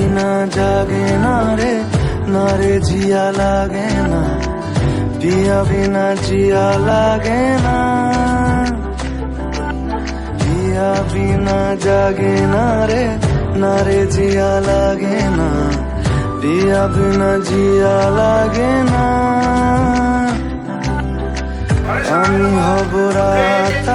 বিনা জাগে না রে, না রে জিয়া লাগে না, পিয়া বিনা জিয়া লাগে না, পিয়া বিনা জাগে না রে, না রে জিয়া লাগে না, পিয়া বিনা জিয়া লাগে না। আমি হব রাত,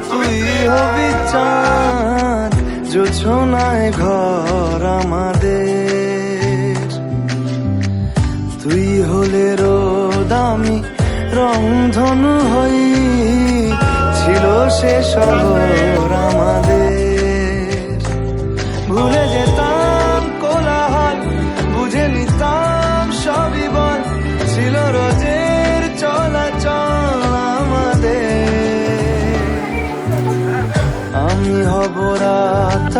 তুই হবি চাঁদ, জোছনায় ঘর আমাদের। তুই হলে রোদ, আমি রংধনু হই, ছিল সে শহর আমাদের। ভুলে যেতাম কোলাহল, বুঝে নিতাম সবই বল, ছিল রোজের চলাচল আমাদের। আমি হব রাত,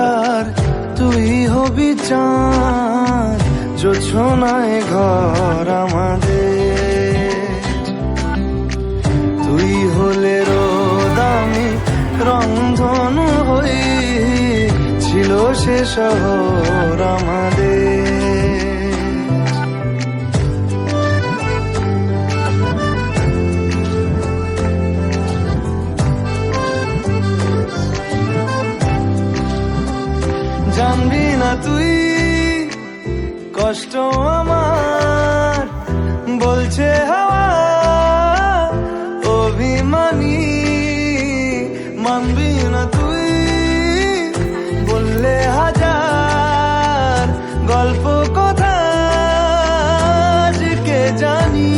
তুই হবি চাঁদ, জোছনায় ঘর আমাদের। তুই হলে রোদ, আমি রংধনু হই, ছিল সে শহর আমাদের। জানবি না তুই কষ্ট আমার, বলছে হাওয়া অভিমানী। মানবি না তুই বললে হাজার গল্প কথা, কে জানি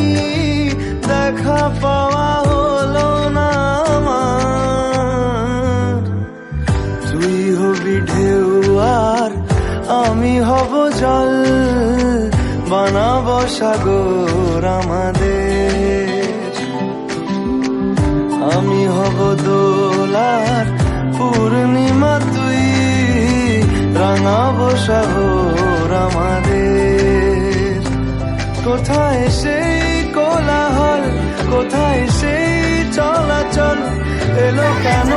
দেখা পাওয়া হলো না আমার। তুই হবি ঢেউ আর আমি হব জল, বানাবো সাগর আমাদের। আমি হব দোলার পূর্ণিমা, তুই রাঙাবো শহর আমাদের। কোথায় সেই কোলাহল, কোথায় সেই চলাচল, এলো কেন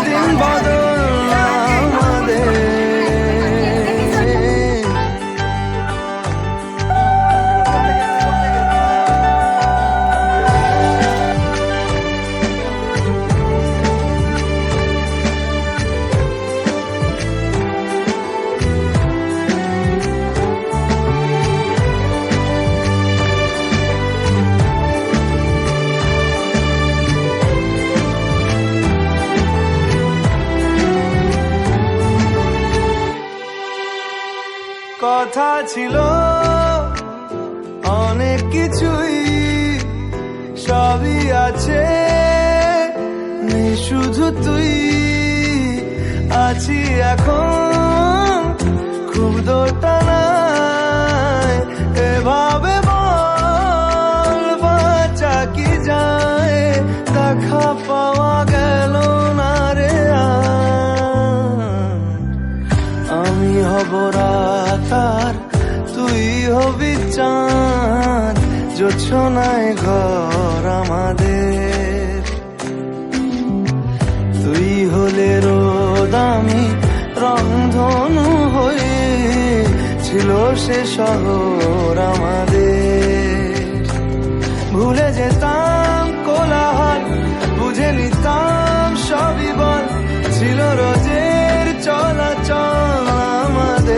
দিন বদল আমাদের। কথা ছিল অনেক কিছুই, সবই আছে নেই শুধু তুই। আছি এখন খুব দোটানায়, এভাবে বল বাঁচা কি যায়, দেখা পাওয়া গেল না রে। আমি হব রাত, তুই হবি চাঁদ, জোছনায় ঘর আমাদের। তুই হলে রোদ, আমি রংধনু হই, ছিল সে শহর আমাদের। ভুলে যেতাম কোলাহল, বুঝে নিতাম সবই বল, ছিল রোজের চলাচল আমাদের।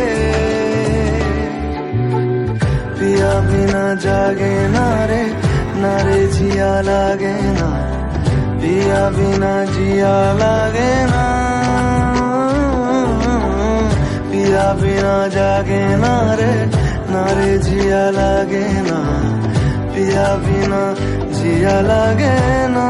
পিয়া বিনা জাগে না রে, না রে জিয়া লাগে না, পিয়া বিনা জিয়া লাগে না, পিয়া বিনা জাগে না রে, না রে জিয়া লাগে না, পিয়া বিনা জিয়া লাগে না।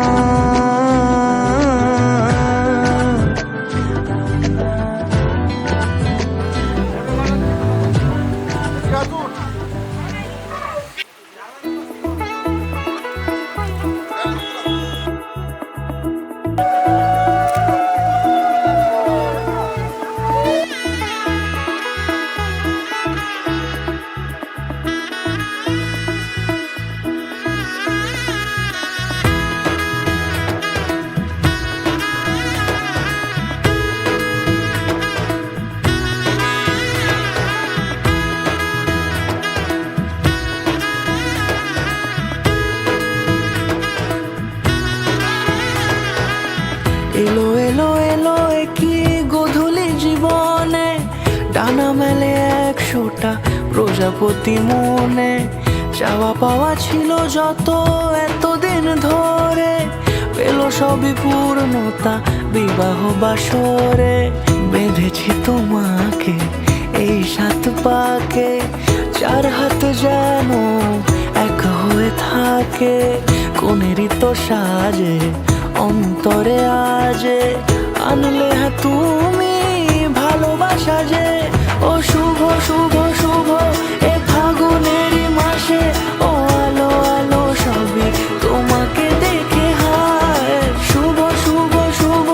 প্রজাপতি মনে চাওয়া পাওয়া ছিল যত এতদিন ধরে, পেল সবই পূর্ণতা বিবাহ বাসরে। বেঁধেছি তোমাকে এই 7 পাকে, 4 হাত যেন এক হয়ে থাকে। কোনেরই তো সাজে অন্তরে আজে, আনলে হ্যাঁ তুমি ভালোবাসা যে। ও শুভ শুভ শুভ এ ফাগুনেরই মাসে, ও আলো আলো সবই তোমাকে দেখে হায়। শুভ শুভ শুভ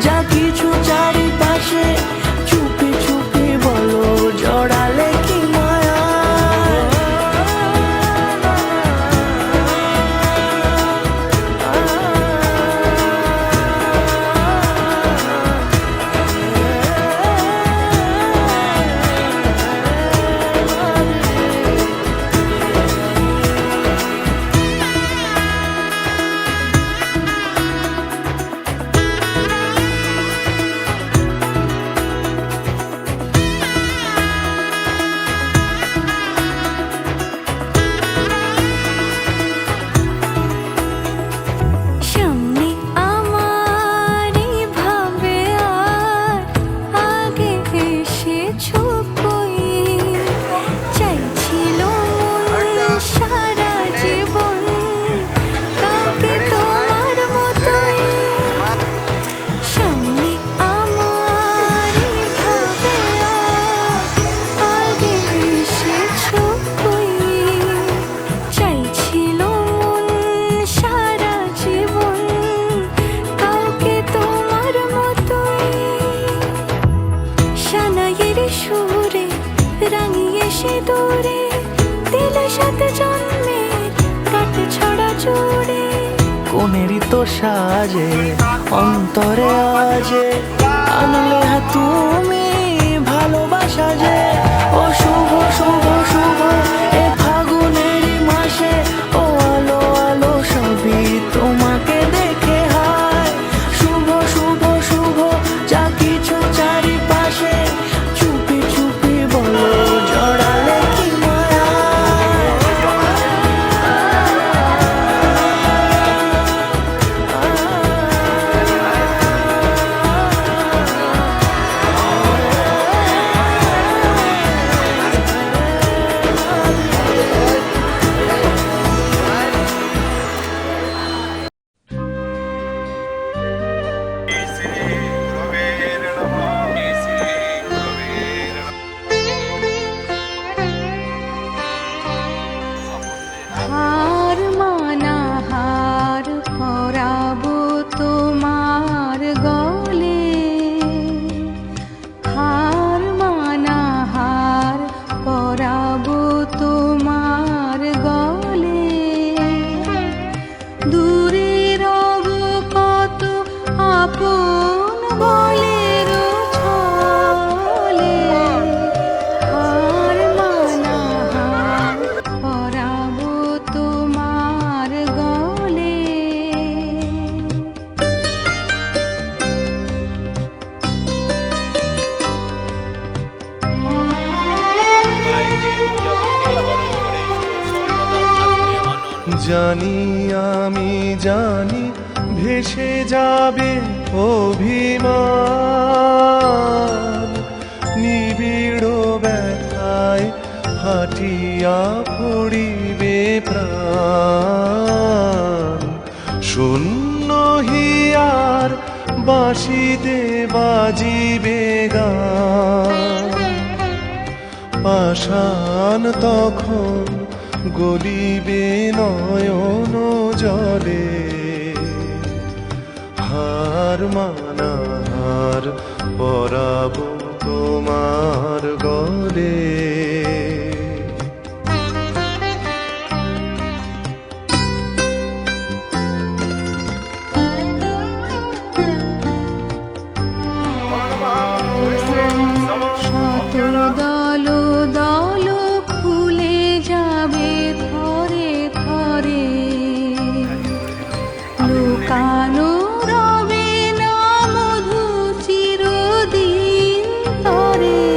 যা কিছু চারিপাশে, চুপি চুপি বলো জড়ালে কি মায়া। কোনেরই তো সাজে অন্তরে আজে, আনলে হ্যাঁ তুমি ভালোবাসা যে। ও শুভ শুভ শুভ এ ফাগুনেরই মাসে, ও আলো আলো সবই তোমাকে দেখে হায়। শুভ শুভ শুভ যা কিছু চারিপাশে, চুপি চুপি বলো জড়ালে কি মায়া। হার মানা হার পরাবো তোমার গলে, হার মানা হার পরাবো তোমার গলে। দূরে রব কত আপন বলের ছলে, হার মানা হার পরাবো তোমার গলে। জানি আমি জানি ভেসে যাবে অভিমান, নিবিড় ব্যথায় ফাটিয়া পড়িবে প্রাণ। শূন্য হিয়ার বাঁশিতে বাজিবে গান, পাষাণ তখন গলিবে নয়ন জলে। হার মানা হার পরাবো তোমার গলে। শত দল দল খুলে যাবে থরে থরে, লুকানো রবে না মধু চিরদিন তরে।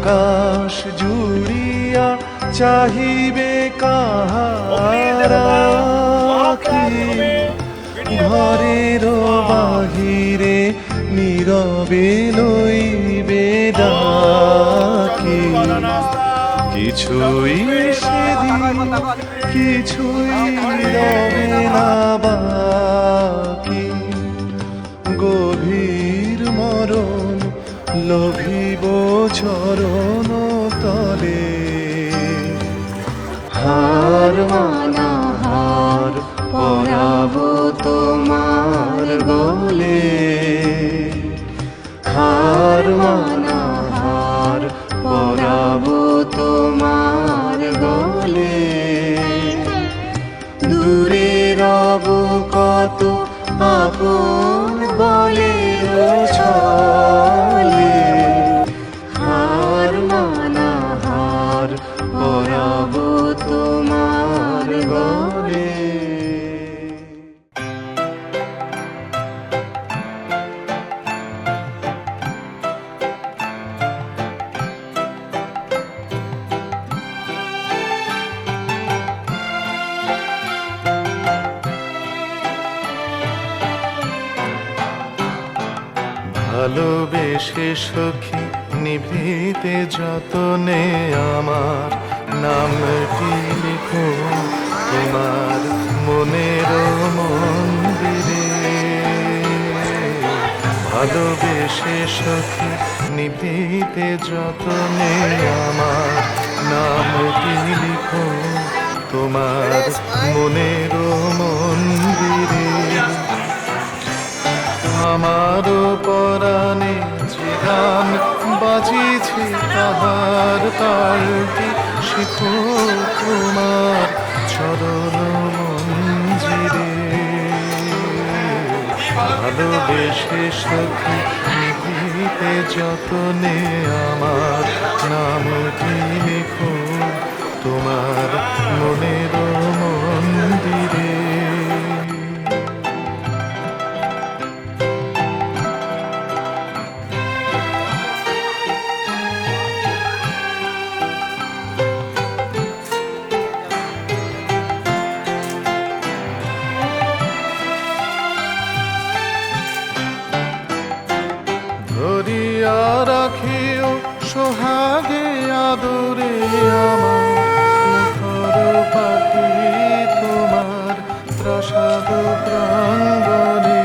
আকাশ জুড়িয়া চাহিবে কাহার আঁখি, ঘরের বাহিরে নীরবে লইবে ডাকি। কিছুই সেদিন কিছুই রবে না বাকি, গভীর মরণ লভিব চরণ তলে। হার মানা হার পরাবো তোমার গলে, হার মানা হার পরাবো তোমার গলে। দূরে রব কত আপন বলে ছলে, হার মানা হার পরাবো তোমার গলে। ভালোবেসে সখী নিভৃতে যতনে আমার নামটি লিখো তোমার মনের মন্দিরে। ভালোবেসে সখী নিভৃতে যতনে আমার নামটি লিখো তোমার মনের মন্দিরে। আমারও পরাণে যে গান বাজিছে তাহার তালটি শিখো তোমার চরণ মঞ্জিরে। ভালোবেসে সখী নিভৃতে যতনে আমার নামটি লিখো তোমার মনের মন্দিরে। ধরিয়া রাখিও সোহাগে আদরে আমার মুখর পাখি তোমার প্রাসাদ প্রাঙ্গণে।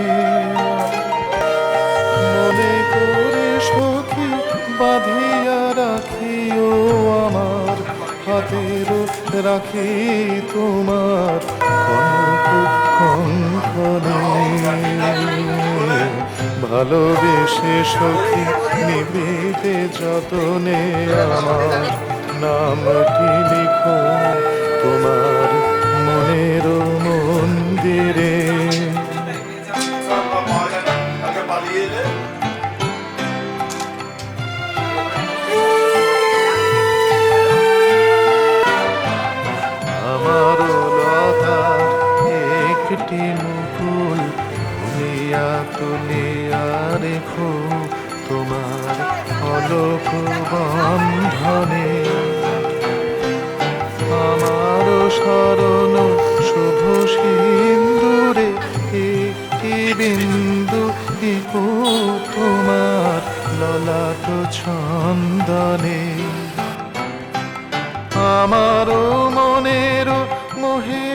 মনে করে সখী বাঁধিয়া রাখিও আমার হাতের রাখি তোমার কনক কঙ্কণে। ভালোবেসে সখী নিভৃতে যতনে আমার নামটি লিখো তোমার মনের মন্দিরে। আমার লতার একটি মুকুল তুলিয়া তুলিয়া রেখো তোমার অলক বন্ধনে। আমার শরণ শুভ সিন্দুরে একটি বিন্দু ইকো তোমার ললাট ছন্দনে। আমার মনের মোহে